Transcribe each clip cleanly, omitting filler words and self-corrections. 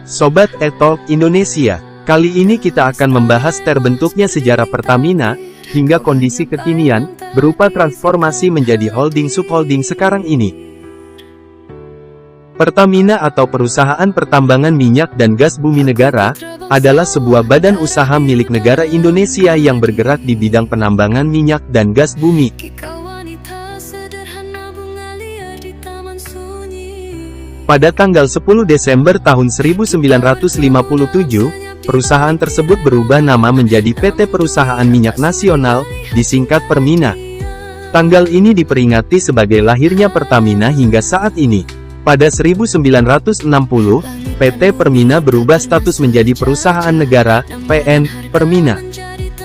Sobat E-Talk Indonesia, kali ini kita akan membahas terbentuknya sejarah Pertamina, hingga kondisi kekinian, berupa transformasi menjadi holding-subholding sekarang ini. Pertamina atau Perusahaan Pertambangan Minyak dan Gas Bumi Negara, adalah sebuah badan usaha milik negara Indonesia yang bergerak di bidang penambangan minyak dan gas bumi. Pada tanggal 10 Desember tahun 1957, perusahaan tersebut berubah nama menjadi PT Perusahaan Minyak Nasional, disingkat Permina. Tanggal ini diperingati sebagai lahirnya Pertamina hingga saat ini. Pada 1960, PT Permina berubah status menjadi perusahaan negara, PN Permina.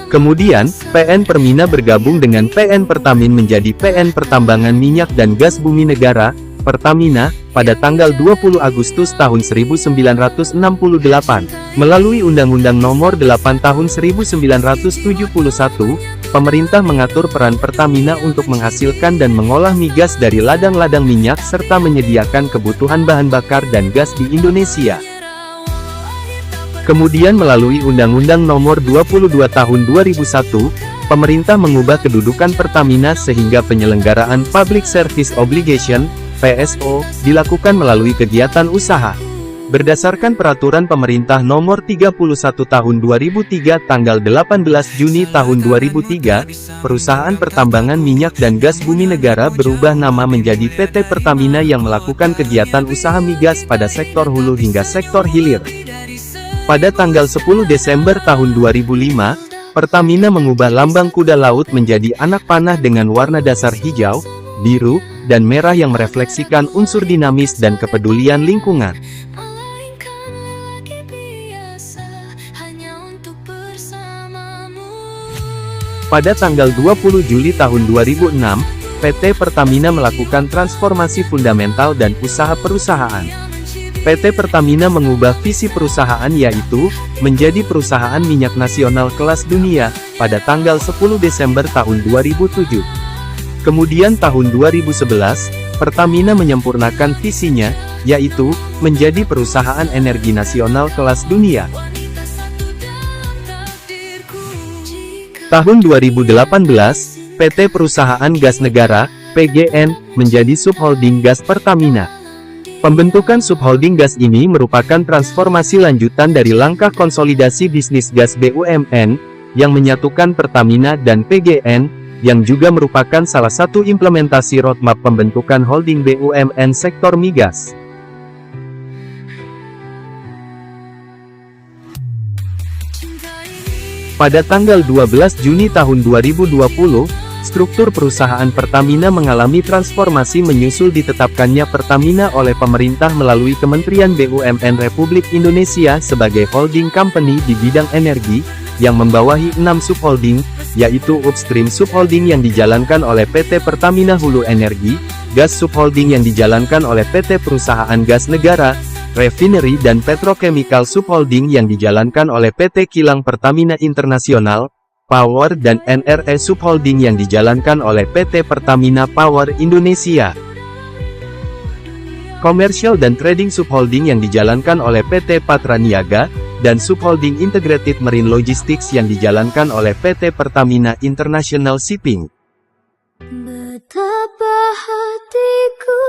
Kemudian, PN Permina bergabung dengan PN Pertamin menjadi PN Pertambangan Minyak dan Gas Bumi Negara, Pertamina, pada tanggal 20 Agustus tahun 1968, melalui Undang-Undang Nomor 8 Tahun 1971, pemerintah mengatur peran Pertamina untuk menghasilkan dan mengolah migas dari ladang-ladang minyak serta menyediakan kebutuhan bahan bakar dan gas di Indonesia. Kemudian melalui Undang-Undang Nomor 22 Tahun 2001, pemerintah mengubah kedudukan Pertamina sehingga penyelenggaraan Public Service Obligation, PSO, dilakukan melalui kegiatan usaha. Berdasarkan Peraturan Pemerintah Nomor 31 Tahun 2003 tanggal 18 Juni tahun 2003, Perusahaan Pertambangan Minyak dan Gas Bumi Negara berubah nama menjadi PT Pertamina yang melakukan kegiatan usaha migas pada sektor hulu hingga sektor hilir. Pada tanggal 10 Desember tahun 2005, Pertamina mengubah lambang kuda laut menjadi anak panah dengan warna dasar hijau, biru, dan merah yang merefleksikan unsur dinamis dan kepedulian lingkungan. Pada tanggal 20 Juli tahun 2006, PT Pertamina melakukan transformasi fundamental dan usaha perusahaan. PT Pertamina mengubah visi perusahaan yaitu, menjadi perusahaan minyak nasional kelas dunia, pada tanggal 10 Desember tahun 2007. Kemudian tahun 2011, Pertamina menyempurnakan visinya, yaitu, menjadi perusahaan energi nasional kelas dunia. Tahun 2018, PT Perusahaan Gas Negara, PGN, menjadi subholding gas Pertamina. Pembentukan subholding gas ini merupakan transformasi lanjutan dari langkah konsolidasi bisnis gas BUMN, yang menyatukan Pertamina dan PGN, yang juga merupakan salah satu implementasi roadmap pembentukan holding BUMN sektor migas. Pada tanggal 12 Juni tahun 2020, struktur perusahaan Pertamina mengalami transformasi menyusul ditetapkannya Pertamina oleh pemerintah melalui Kementerian BUMN Republik Indonesia sebagai holding company di bidang energi, yang membawahi 6 subholding, yaitu Upstream Subholding yang dijalankan oleh PT Pertamina Hulu Energi, Gas Subholding yang dijalankan oleh PT Perusahaan Gas Negara, Refinery dan Petrochemical Subholding yang dijalankan oleh PT Kilang Pertamina Internasional, Power dan NRE Subholding yang dijalankan oleh PT Pertamina Power Indonesia. Commercial dan Trading Subholding yang dijalankan oleh PT Patra Niaga, dan Subholding Integrated Marine Logistics yang dijalankan oleh PT Pertamina International Shipping. Betapa hatiku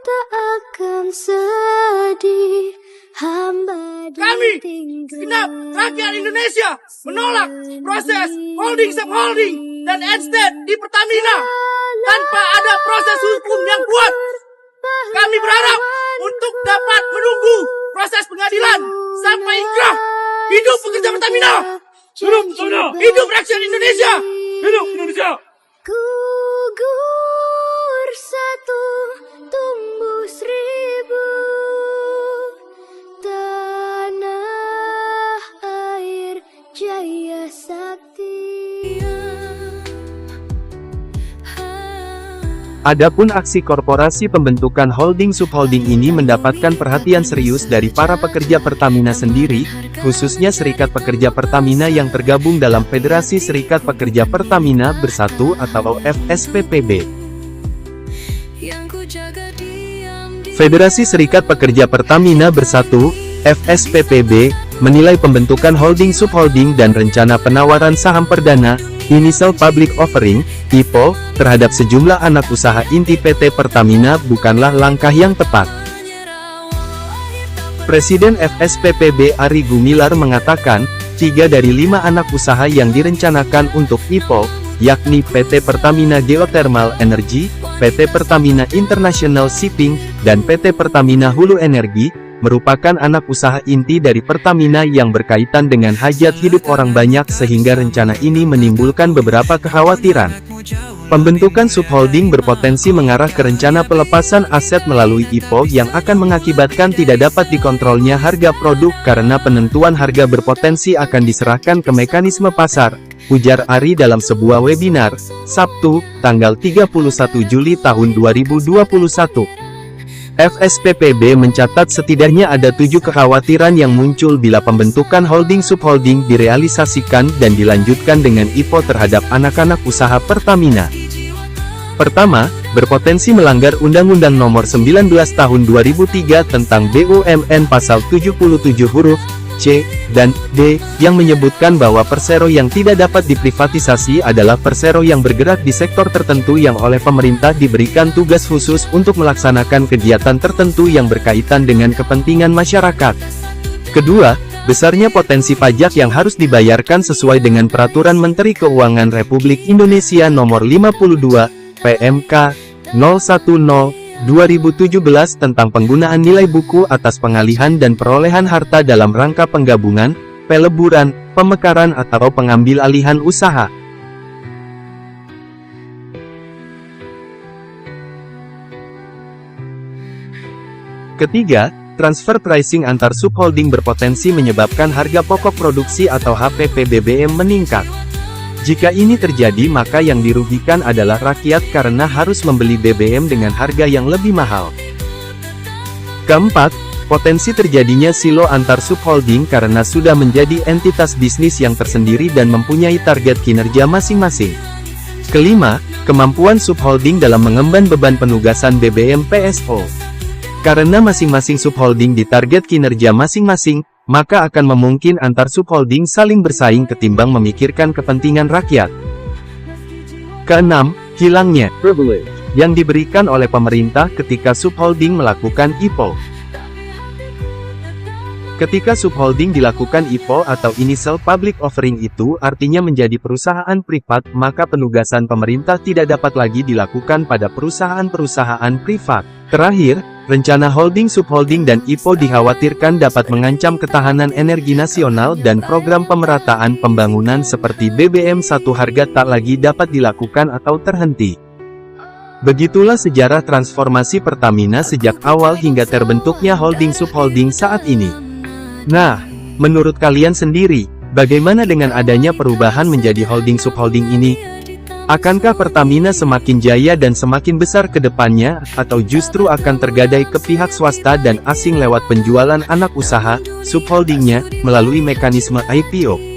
tak akan sedih, hamba kami, segenap rakyat Indonesia, menolak proses holding subholding dan instead di Pertamina tanpa ada proses hukum yang kuat. Kami berharap untuk dapat menunggu proses pengadilan sampai inkrah. Hidup pekerja Pertamina! Hidup Pertamina! Hidup rakyat Indonesia! Hidup Indonesia! Gugur satu, tumbuh seribu, tanah air jaya sakti. Adapun aksi korporasi pembentukan holding-subholding ini mendapatkan perhatian serius dari para pekerja Pertamina sendiri, khususnya Serikat Pekerja Pertamina yang tergabung dalam Federasi Serikat Pekerja Pertamina Bersatu atau FSPPB. Federasi Serikat Pekerja Pertamina Bersatu, FSPPB menilai pembentukan holding subholding dan rencana penawaran saham perdana, Initial Public Offering, IPO, terhadap sejumlah anak usaha inti PT Pertamina bukanlah langkah yang tepat. Presiden FSPPB Ari Gumilar mengatakan, 3 dari 5 anak usaha yang direncanakan untuk IPO, yakni PT Pertamina Geothermal Energy, PT Pertamina International Shipping, dan PT Pertamina Hulu Energi, merupakan anak usaha inti dari Pertamina yang berkaitan dengan hajat hidup orang banyak sehingga rencana ini menimbulkan beberapa kekhawatiran. Pembentukan subholding berpotensi mengarah ke rencana pelepasan aset melalui IPO yang akan mengakibatkan tidak dapat dikontrolnya harga produk karena penentuan harga berpotensi akan diserahkan ke mekanisme pasar, ujar Ari dalam sebuah webinar, Sabtu, tanggal 31 Juli tahun 2021. FSPPB mencatat setidaknya ada 7 kekhawatiran yang muncul bila pembentukan holding subholding direalisasikan dan dilanjutkan dengan IPO terhadap anak-anak usaha Pertamina. Pertama, berpotensi melanggar Undang-Undang Nomor 19 Tahun 2003 tentang BUMN Pasal 77 huruf C dan D, yang menyebutkan bahwa persero yang tidak dapat diprivatisasi adalah persero yang bergerak di sektor tertentu yang oleh pemerintah diberikan tugas khusus untuk melaksanakan kegiatan tertentu yang berkaitan dengan kepentingan masyarakat. Kedua, besarnya potensi pajak yang harus dibayarkan sesuai dengan Peraturan Menteri Keuangan Republik Indonesia Nomor 52, PMK 010/2017 tentang penggunaan nilai buku atas pengalihan dan perolehan harta dalam rangka penggabungan, peleburan, pemekaran atau pengambil alihan usaha. Ketiga, transfer pricing antar subholding berpotensi menyebabkan harga pokok produksi atau HPP BBM meningkat. Jika ini terjadi maka yang dirugikan adalah rakyat karena harus membeli BBM dengan harga yang lebih mahal. Keempat, potensi terjadinya silo antar subholding karena sudah menjadi entitas bisnis yang tersendiri dan mempunyai target kinerja masing-masing. Kelima, kemampuan subholding dalam mengemban beban penugasan BBM PSO. Karena masing-masing subholding ditarget kinerja masing-masing, maka akan memungkinkan antar subholding saling bersaing ketimbang memikirkan kepentingan rakyat. Keenam, hilangnya privilege yang diberikan oleh pemerintah ketika subholding melakukan IPO. Ketika subholding dilakukan IPO atau Initial Public Offering itu artinya menjadi perusahaan privat, maka penugasan pemerintah tidak dapat lagi dilakukan pada perusahaan-perusahaan privat. Terakhir, rencana holding subholding dan IPO dikhawatirkan dapat mengancam ketahanan energi nasional dan program pemerataan pembangunan seperti BBM satu harga tak lagi dapat dilakukan atau terhenti. Begitulah sejarah transformasi Pertamina sejak awal hingga terbentuknya holding subholding saat ini. Nah, menurut kalian sendiri, bagaimana dengan adanya perubahan menjadi holding subholding ini? Akankah Pertamina semakin jaya dan semakin besar ke depannya, atau justru akan tergadai ke pihak swasta dan asing lewat penjualan anak usaha, subholdingnya, melalui mekanisme IPO?